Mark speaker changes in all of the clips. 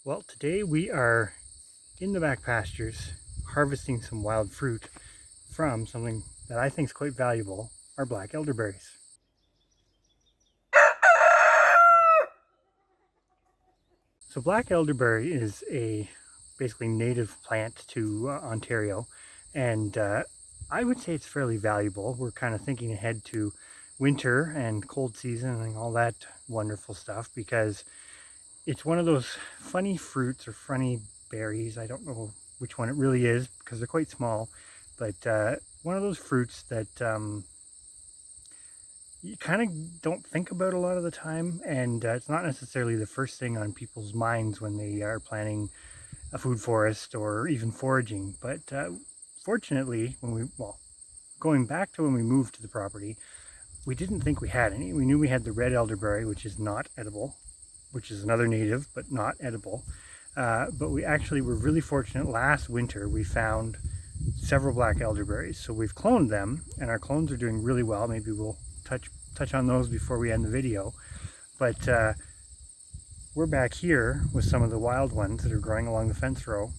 Speaker 1: Well, today we are in the back pastures harvesting some wild fruit from something that I think is quite valuable, our black elderberries. So black elderberry is a basically native plant to Ontario, and I would say it's fairly valuable. We're kind of thinking ahead to winter and cold season and all that wonderful stuff because it's one of those funny fruits or funny berries. I don't know which one it really is because they're quite small, but one of those fruits that you kind of don't think about a lot of the time, and it's not necessarily the first thing on people's minds when they are planning a food forest or even foraging. But fortunately, going back to when we moved to the property, we didn't think we had any. We knew we had the red elderberry, which is not edible, which is another native, but not edible. But we actually were really fortunate. Last winter, we found several black elderberries. So we've cloned them, and our clones are doing really well. Maybe we'll touch on those before we end the video. But we're back here with some of the wild ones that are growing along the fence row.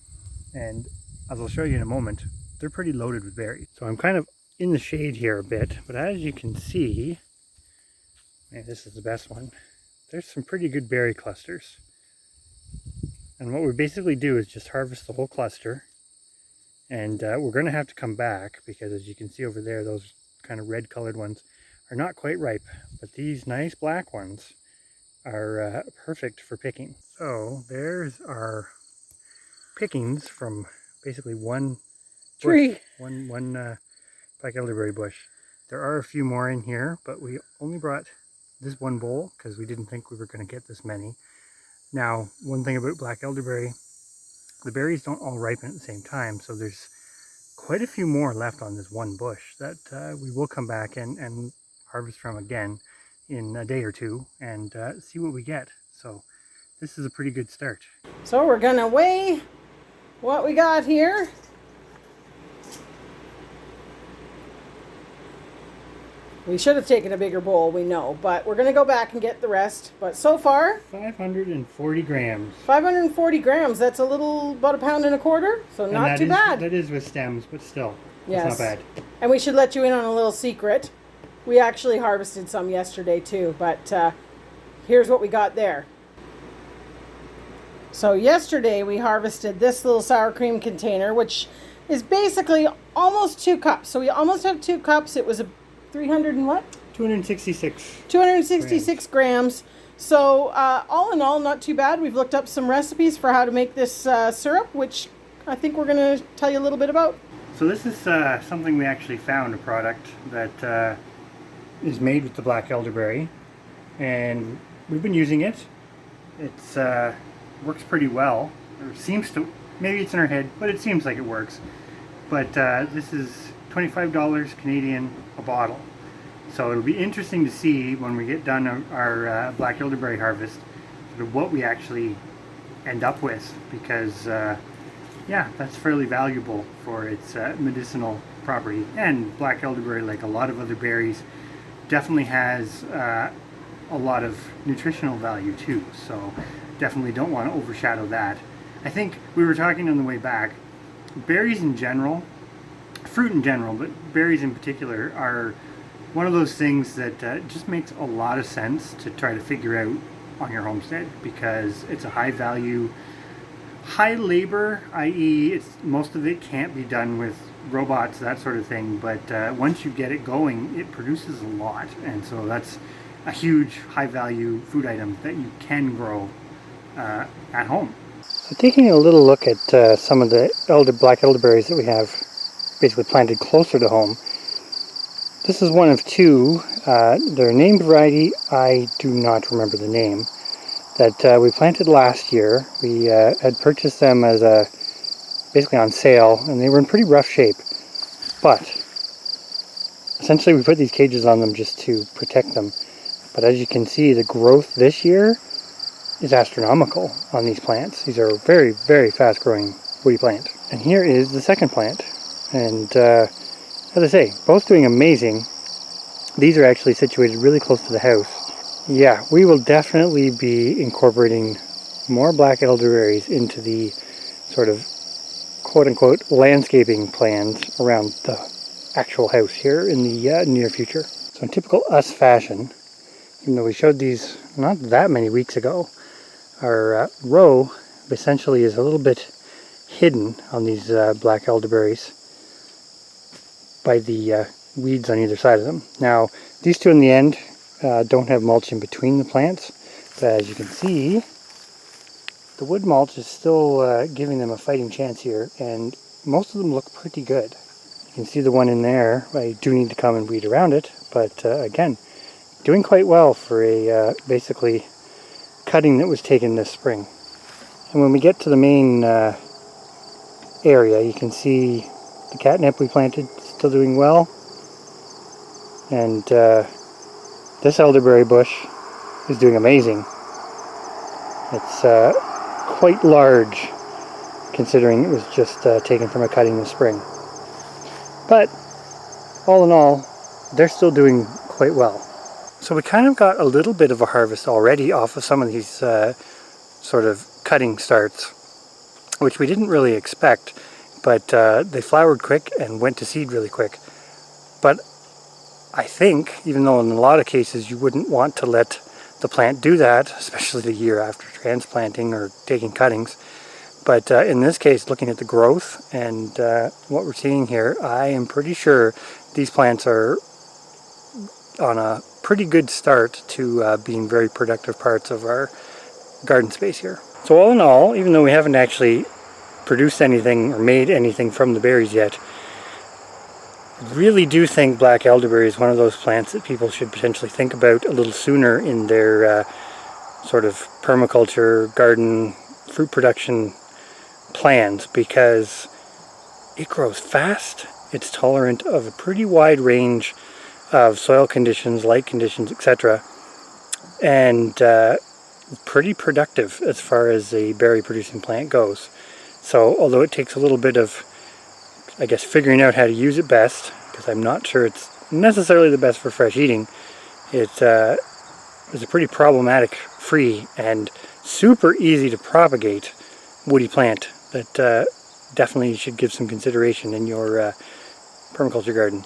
Speaker 1: And as I'll show you in a moment, they're pretty loaded with berries. So I'm kind of in the shade here a bit, but as you can see, man, this is the best one. There's some pretty good berry clusters. And what we basically do is just harvest the whole cluster. And we're going to have to come back because, as you can see over there, those kind of red colored ones are not quite ripe. But these nice black ones are perfect for picking. So there's our pickings from basically one tree, one black elderberry bush. There are a few more in here, but we only brought this one bowl because we didn't think we were going to get this many. Now, one thing about black elderberry, the berries don't all ripen at the same time, so there's quite a few more left on this one bush that we will come back and harvest from again in a day or two and see what we get. So this is a pretty good start.
Speaker 2: So we're gonna weigh what we got here. We should have taken a bigger bowl, we know, but we're going to go back and get the rest. But so far,
Speaker 1: 540 grams.
Speaker 2: 540 grams, that's a little, about 1.25 pounds, so not too bad.
Speaker 1: That is with stems, but still,
Speaker 2: yes.
Speaker 1: It's not bad.
Speaker 2: And we should let you in on a little secret. We actually harvested some yesterday too, but here's what we got there. So yesterday we harvested this little sour cream container, which is basically almost 2 cups. So we almost have 2 cups. It was a 266 grams. So all in all, not too bad. We've looked up some recipes for how to make this syrup, which I think we're going to tell you a little bit about.
Speaker 1: So this is something we actually found, a product that is made with the black elderberry, and we've been using it. It's works pretty well. It seems to, maybe it's in our head, but it seems like it works. But this is $25 Canadian a bottle. So it'll be interesting to see when we get done our black elderberry harvest what we actually end up with, because yeah, that's fairly valuable for its medicinal property. And black elderberry, like a lot of other berries, definitely has a lot of nutritional value too. So definitely don't want to overshadow that. I think we were talking on the way back, berries in general, fruit in general, but berries in particular, are one of those things that just makes a lot of sense to try to figure out on your homestead, because it's a high value, high labor, i.e. most of it can't be done with robots, that sort of thing, but once you get it going, it produces a lot, and so that's a huge high value food item that you can grow at home. So taking a little look at some of the black elderberries that we have basically planted closer to home. This is one of two. Their named variety, I do not remember the name, that we planted last year. We had purchased them as basically on sale, and they were in pretty rough shape. But essentially we put these cages on them just to protect them. But as you can see, the growth this year is astronomical on these plants. These are very, very fast growing woody plant. And here is the second plant. And as I say, both doing amazing. These are actually situated really close to the house. Yeah, we will definitely be incorporating more black elderberries into the sort of quote-unquote landscaping plans around the actual house here in the near future. So in typical us fashion, even though we showed these not that many weeks ago, our row essentially is a little bit hidden on these black elderberries by the weeds on either side of them. Now, these two in the end don't have mulch in between the plants, but as you can see, the wood mulch is still giving them a fighting chance here, and most of them look pretty good. You can see the one in there. I do need to come and weed around it, but again, doing quite well for a basically cutting that was taken this spring. And when we get to the main area, you can see the catnip we planted still doing well, and this elderberry bush is doing amazing. It's quite large considering it was just taken from a cutting this spring. But all in all, they're still doing quite well. So we kind of got a little bit of a harvest already off of some of these sort of cutting starts, which we didn't really expect, but they flowered quick and went to seed really quick. But I think, even though in a lot of cases you wouldn't want to let the plant do that, especially the year after transplanting or taking cuttings, but in this case, looking at the growth and what we're seeing here, I am pretty sure these plants are on a pretty good start to being very productive parts of our garden space here. So all in all, even though we haven't actually produced anything or made anything from the berries yet, I really do think black elderberry is one of those plants that people should potentially think about a little sooner in their sort of permaculture, garden, fruit production plans, because it grows fast, it's tolerant of a pretty wide range of soil conditions, light conditions, etc. And pretty productive as far as a berry producing plant goes. So although it takes a little bit of, I guess, figuring out how to use it best, because I'm not sure it's necessarily the best for fresh eating, it is a pretty problematic, free, and super easy to propagate woody plant that definitely you should give some consideration in your permaculture garden.